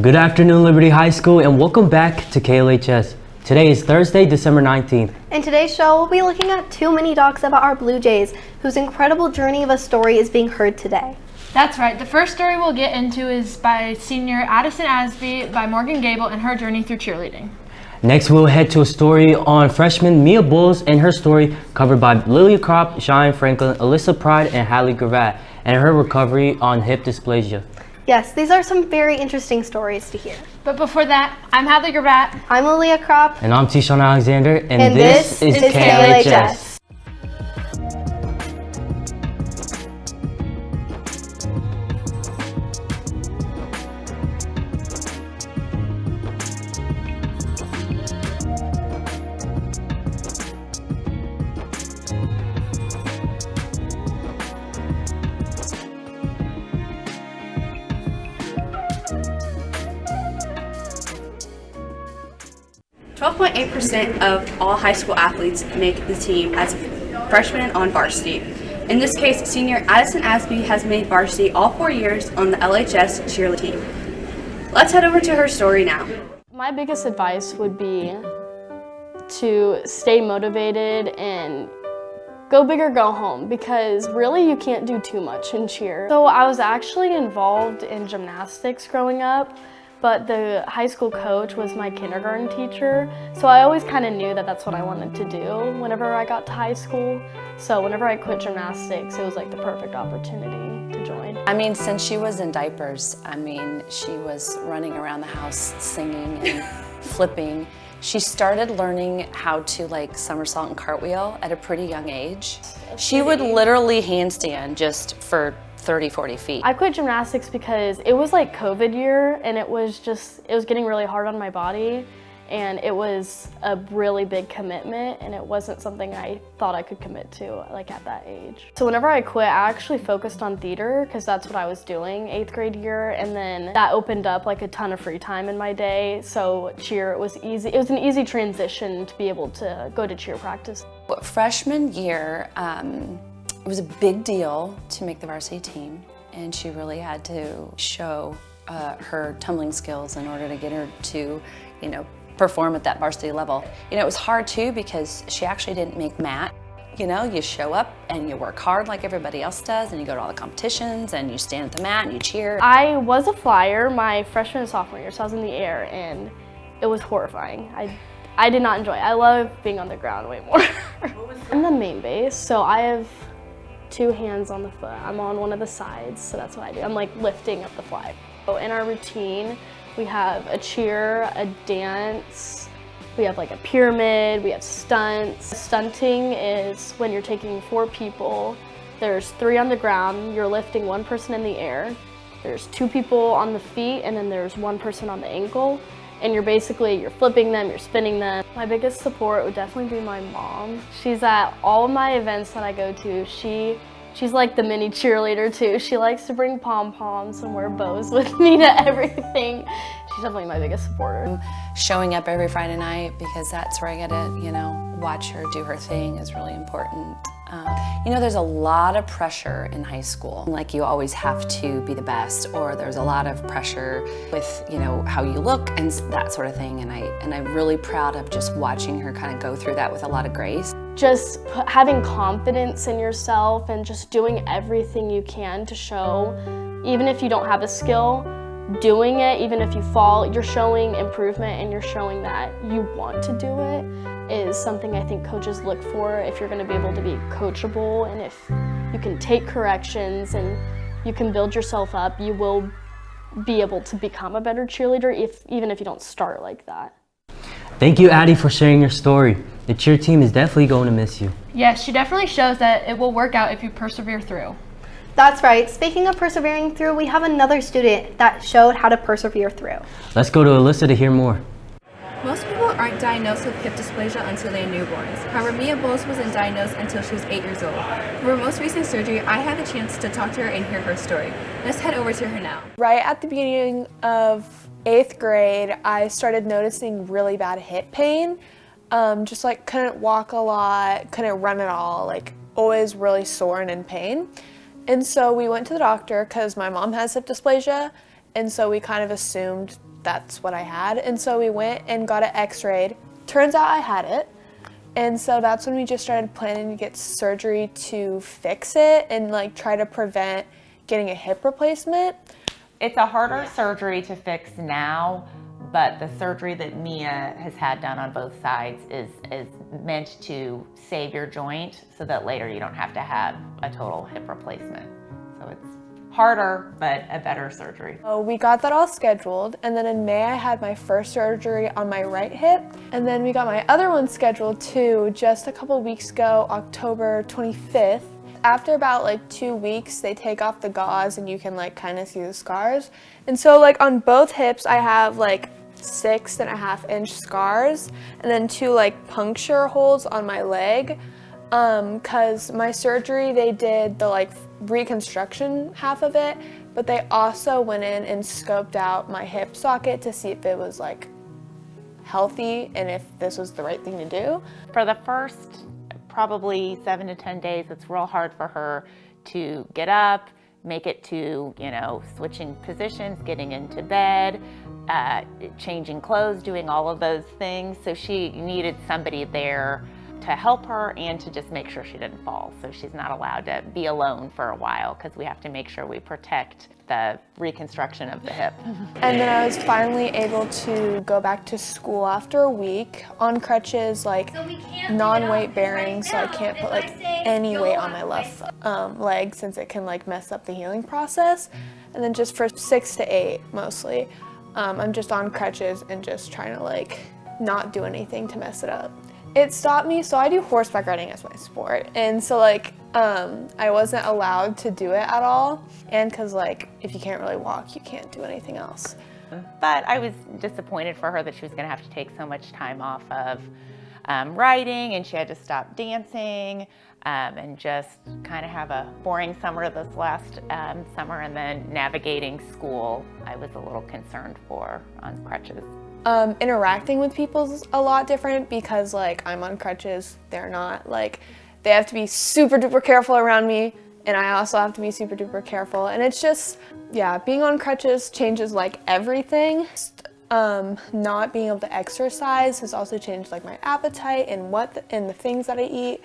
Good afternoon, Liberty High School, and welcome back to KLHS. Today is Thursday, December 19th. In today's show, we'll be looking at two mini docs about our Blue Jays, whose incredible journey of a story is being heard today. That's right. The first story we'll get into is by senior Addison Asby by Morgan Gable and her journey through cheerleading. Next, we'll head to a story on freshman Mia Bowles and her story, covered by Lilia Kropp, Cheyenne Franklin, Alyssa Pride, and Hallie Gravatt, and her recovery on hip dysplasia. Yes, these are some very interesting stories to hear. But before that, I'm Hallie Gravatt. I'm Lilia Kropp. And I'm Tishon Alexander, and this is KLHS. .8% of all high school athletes make the team as a freshman on varsity. In this case, senior Addison Asby has made varsity all 4 years on the LHS cheerleading team. Let's head over to her story now. My biggest advice would be to stay motivated and go big or go home, because really you can't do too much in cheer. So I was actually involved in gymnastics growing up, but the high school coach was my kindergarten teacher, so I always kind of knew that that's what I wanted to do whenever I got to high school. So whenever I quit gymnastics, it was like the perfect opportunity to join. I mean, since she was in diapers, she was running around the house singing and flipping. She started learning how to somersault and cartwheel at a pretty young age. She would literally handstand just for 30, 40 feet. I quit gymnastics because it was like COVID year, and it was getting really hard on my body, and it was a really big commitment, and it wasn't something I thought I could commit to at that age. So whenever I quit, I actually focused on theater because that's what I was doing 8th grade year, and then that opened up a ton of free time in my day. So cheer, it was easy. It was an easy transition to be able to go to cheer practice. Freshman year, it was a big deal to make the varsity team, and she really had to show her tumbling skills in order to get her to, perform at that varsity level. It was hard too because she actually didn't make mat. You show up and you work hard like everybody else does, and you go to all the competitions and you stand at the mat and you cheer. I was a flyer my freshman and sophomore year, so I was in the air, and it was horrifying. I did not enjoy it. I love being on the ground way more. I'm the main base, so I have 2 hands on the foot. I'm on one of the sides, so that's what I do. I'm lifting up the flag. So in our routine, we have a cheer, a dance, we have a pyramid, we have stunts. Stunting is when you're taking 4 people, there's 3 on the ground, you're lifting 1 person in the air, there's 2 people on the feet, and then there's 1 person on the ankle. And you're flipping them, you're spinning them. My biggest support would definitely be my mom. She's at all of my events that I go to. She's like the mini cheerleader too. She likes to bring pom-poms and wear bows with me to everything. She's definitely my biggest supporter. Showing up every Friday night, because that's where I get to, watch her do her thing, is really important. There's a lot of pressure in high school. You always have to be the best, or there's a lot of pressure with, how you look and that sort of thing. And I'm really proud of just watching her kind of go through that with a lot of grace. Just having confidence in yourself and just doing everything you can to show, even if you don't have a skill, doing it, even if you fall, you're showing improvement and you're showing that you want to do it, is something I think coaches look for if you're going to be able to be coachable, and if you can take corrections and you can build yourself up, you will be able to become a better cheerleader even if you don't start like that. Thank you, Addie, for sharing your story. The cheer team is definitely going to miss you. Yes, she definitely shows that it will work out if you persevere through. That's right. Speaking of persevering through, we have another student that showed how to persevere through. Let's go to Alyssa to hear more. Most people aren't diagnosed with hip dysplasia until they're newborns. However, Mia Bowles wasn't diagnosed until she was 8 years old. For her most recent surgery, I had the chance to talk to her and hear her story. Let's head over to her now. Right at the beginning of 8th grade, I started noticing really bad hip pain. Just couldn't walk a lot, couldn't run at all, always really sore and in pain. And so we went to the doctor because my mom has hip dysplasia, and so we kind of assumed that's what I had. And so we went and got it x-rayed. Turns out I had it. And so that's when we just started planning to get surgery to fix it and like try to prevent getting a hip replacement. It's a harder surgery to fix now, but the surgery that Mia has had done on both sides is meant to save your joint so that later you don't have to have a total hip replacement. So it's harder, but a better surgery. So we got that all scheduled, and then in May I had my first surgery on my right hip, and then we got my other one scheduled too just a couple weeks ago, October 25th. After about like 2 weeks, they take off the gauze and you can like kind of see the scars. And so like on both hips, I have like 6.5-inch scars, and then 2 like puncture holes on my leg. Cause my surgery, they did the like reconstruction half of it, but they also went in and scoped out my hip socket to see if it was like healthy and if this was the right thing to do. For the first probably 7 to 10 days, it's real hard for her to get up, make it to, you know, switching positions, getting into bed, changing clothes, doing all of those things. So she needed somebody there to help her and to just make sure she didn't fall. So she's not allowed to be alone for a while because we have to make sure we protect the reconstruction of the hip. And then I was finally able to go back to school after a week on crutches, like non-weight bearing, so I can't put like any weight on my left leg since it can like mess up the healing process. And then just for 6 to 8 mostly, I'm just on crutches and just trying to like not do anything to mess it up. It stopped me, so I do horseback riding as my sport, and so like I wasn't allowed to do it at all, and because like if you can't really walk, you can't do anything else. But I was disappointed for her that she was going to have to take so much time off of riding, and she had to stop dancing and just kind of have a boring summer this last summer, and then navigating school I was a little concerned for on crutches. Interacting with people's a lot different because like I'm on crutches, they're not. Like they have to be super duper careful around me, and I also have to be super duper careful, and it's just, yeah, being on crutches changes like everything. Not being able to exercise has also changed like my appetite and the things that I eat.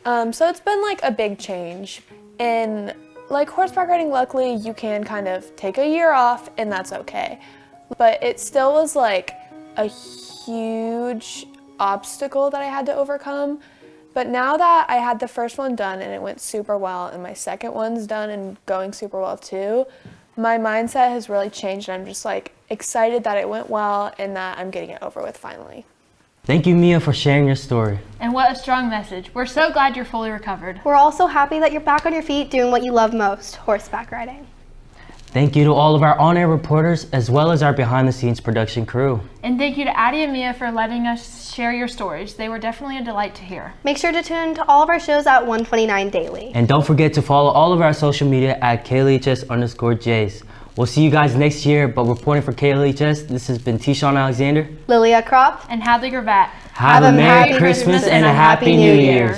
So it's been like a big change. And like horseback riding, luckily you can kind of take a year off and that's okay. But it still was like a huge obstacle that I had to overcome. But now that I had the first one done and it went super well, and my second one's done and going super well too, my mindset has really changed, and I'm just like excited that it went well and that I'm getting it over with finally. Thank you, Mia, for sharing your story. And what a strong message. We're so glad you're fully recovered. We're also happy that you're back on your feet doing what you love most, horseback riding. Thank you to all of our on-air reporters as well as our behind-the-scenes production crew. And thank you to Addie and Mia for letting us share your stories. They were definitely a delight to hear. Make sure to tune to all of our shows at 129 Daily. And don't forget to follow all of our social media at KLHS_Jays. We'll see you guys next year, but reporting for KLHS, this has been T-Shawn Alexander, Lilia Krop, and Hadley Gravatt. Have a Merry Christmas and a Happy New Year.